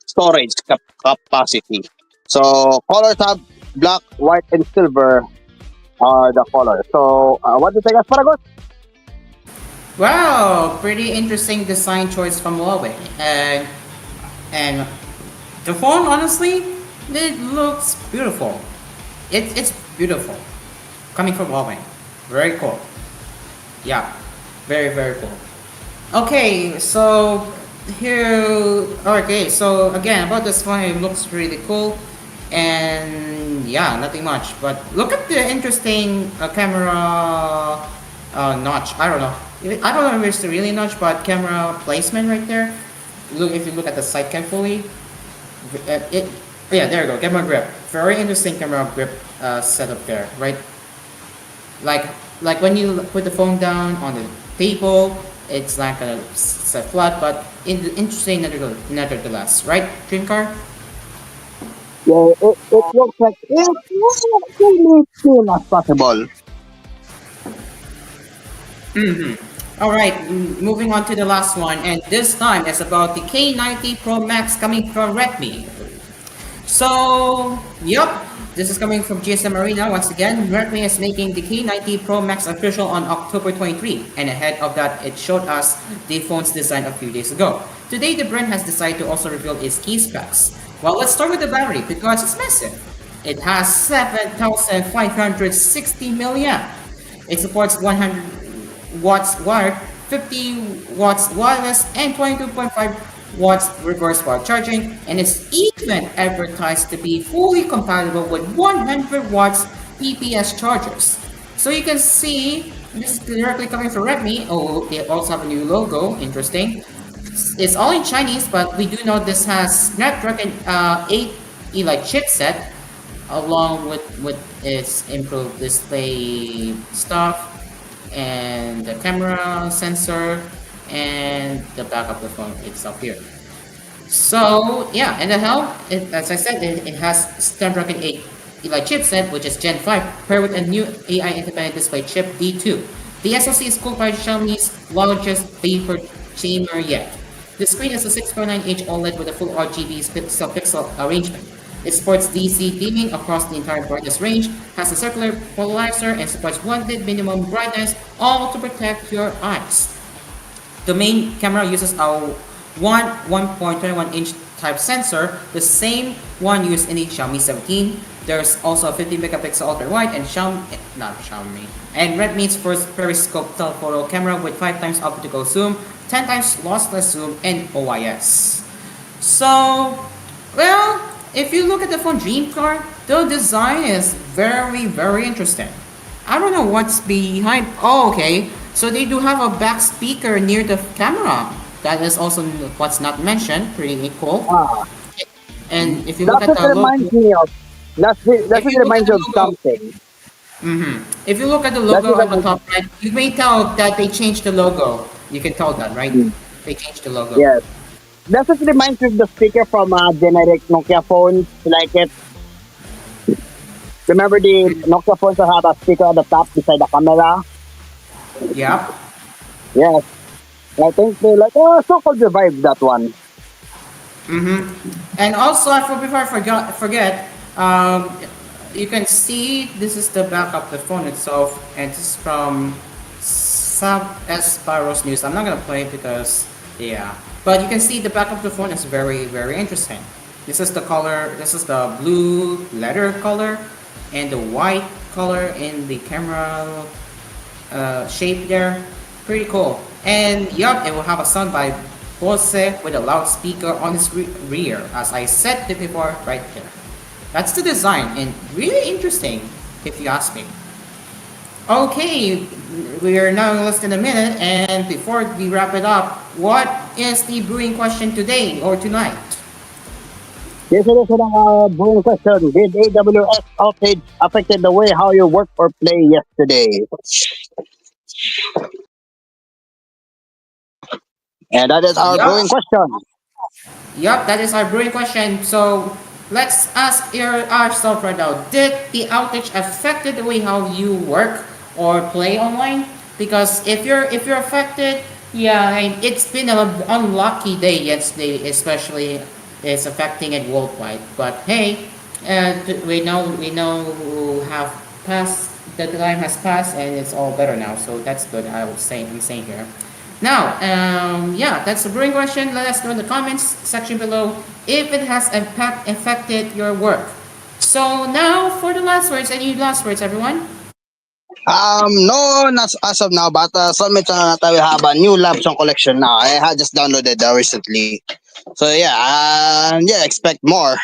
[SPEAKER 5] storage capacity. So colors have black, white, and silver. the color. So, what do you think, Asparagus?
[SPEAKER 6] Wow, pretty interesting design choice from Huawei. And the phone, honestly, it looks beautiful. It's beautiful. Coming from Huawei. Very cool. Yeah, very, very cool. Okay, so here, okay, so again, about this phone, it looks really cool. And yeah, nothing much. But look at the interesting camera notch. I don't know. I don't know if it's really notch, but camera placement right there. Look, if you look at the side carefully, yeah, there you go. Camera grip. Very interesting camera grip setup there, right? Like when you put the phone down on the table, it's like a set flat, but interesting nevertheless, right? Dream car.
[SPEAKER 5] Yeah, it looks like it's really thin as possible.
[SPEAKER 6] All right, moving on to the last one, and this time it's about the K90 Pro Max coming from Redmi. So, yep, this is coming from GSM Arena. Once again, Redmi is making the K90 Pro Max official on October 23, and ahead of that, it showed us the phone's design a few days ago. Today, the brand has decided to also reveal its key specs. Well, let's start with the battery because it's massive. It has 7,560 milliamp. It supports 100 watts wired, 50 watts wireless, and 22.5 watts reverse power charging, and it's even advertised to be fully compatible with 100 watts EPS chargers. So you can see this is directly coming from Redmi. Oh, they also have a new logo. Interesting. It's all in Chinese, but we do know this has Snapdragon 8 Elite chipset, along with its improved display stuff, and the camera sensor, and the back of the phone itself here. So yeah, and the helm, as I said, it has Snapdragon 8 Elite chipset, which is Gen 5, paired with a new AI independent display chip D2. The SoC is cooled by Xiaomi's largest vapor chamber yet. The screen is a 6.9-inch OLED with a full RGB pixel arrangement. It supports DC dimming across the entire brightness range, has a circular polarizer, and supports 1 nit minimum brightness, all to protect your eyes. The main camera uses a 1.21-inch type sensor, the same one used in the Xiaomi 17. There's also a 50 megapixel ultra wide and Redmi's first periscope telephoto camera with 5 times optical zoom, 10 times lossless zoom, and OIS. So, well, if you look at the phone Dream Car, the design is very, very interesting. I don't know what's behind. Oh, okay. So they do have a back speaker near the camera. That is also what's not mentioned. Pretty cool. And if you look at the logo,
[SPEAKER 5] reminds me of something.
[SPEAKER 6] If you look at the logo on the top right, you may tell that they changed the logo. You can tell that, right? They changed the logo.
[SPEAKER 5] Yes. That just reminds me of the speaker from generic Nokia phones, like it. Remember the Nokia phones that had a speaker at the top beside the camera?
[SPEAKER 6] Yeah.
[SPEAKER 5] Yes. I think they like, so called revive that one.
[SPEAKER 6] And also, before I forget, you can see this is the back of the phone itself, and this is from Sparrow's News. I'm not gonna play it because, yeah. But you can see the back of the phone is very, very interesting. This is the color, this is the blue leather color, and the white color in the camera shape there. Pretty cool. And yup, it will have a sound by Bose with a loudspeaker on its rear, as I said it before, right there. That's the design, and really interesting, if you ask me. Okay, we are now in less than a minute, and before we wrap it up, what is the brewing question today or tonight?
[SPEAKER 5] Yes, it is a brewing question. Did AWS outage affected the way how you work or play yesterday? And that is our brewing question.
[SPEAKER 6] Yup, that is our brewing question. So let's ask ourselves right now: did the outage affected the way how you work or play online? Because if you're affected, yeah, it's been an unlucky day yesterday, especially it's affecting it worldwide. But hey, we know have passed the time has passed and it's all better now. So that's good. I'm saying here. Now, yeah, that's the brewing question. Let us know in the comments section below if it has affected your work. So now for the last words. Any last words, everyone?
[SPEAKER 5] No, not as of now, but Summit will have a new love song collection now. I had just downloaded recently. So yeah, expect more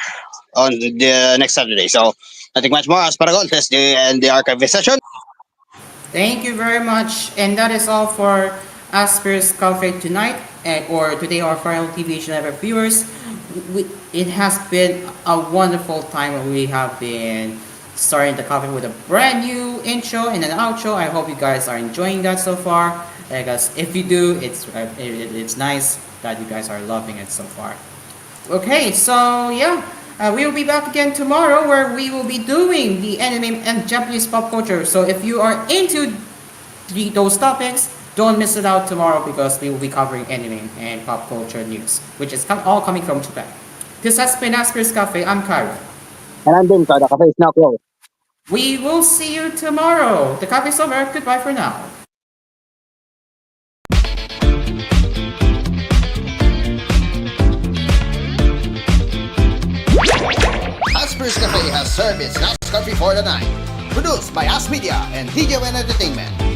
[SPEAKER 5] on the next Saturday. So nothing much more. As Paragon, test the archive session.
[SPEAKER 6] Thank you very much. And that is all for Asphere's Coffee tonight, or today, our final TVH Live viewers. It has been a wonderful time. We have been starting the coffee with a brand new intro and an outro. I hope you guys are enjoying that so far. Because if you do, it's nice that you guys are loving it so far. Okay, so yeah, we will be back again tomorrow where we will be doing the anime and Japanese pop culture. So if you are into those topics, don't miss it out tomorrow because we will be covering anime and pop culture news, which is all coming from Japan. This has been Asphere's Cafe. I'm Kyra.
[SPEAKER 5] And I'm Dimka. The cafe is now closed.
[SPEAKER 6] We will see you tomorrow. The cafe is over. Goodbye for now.
[SPEAKER 1] Asphere's Cafe has served its last coffee for the night. Produced by AspMedia and TGON Entertainment.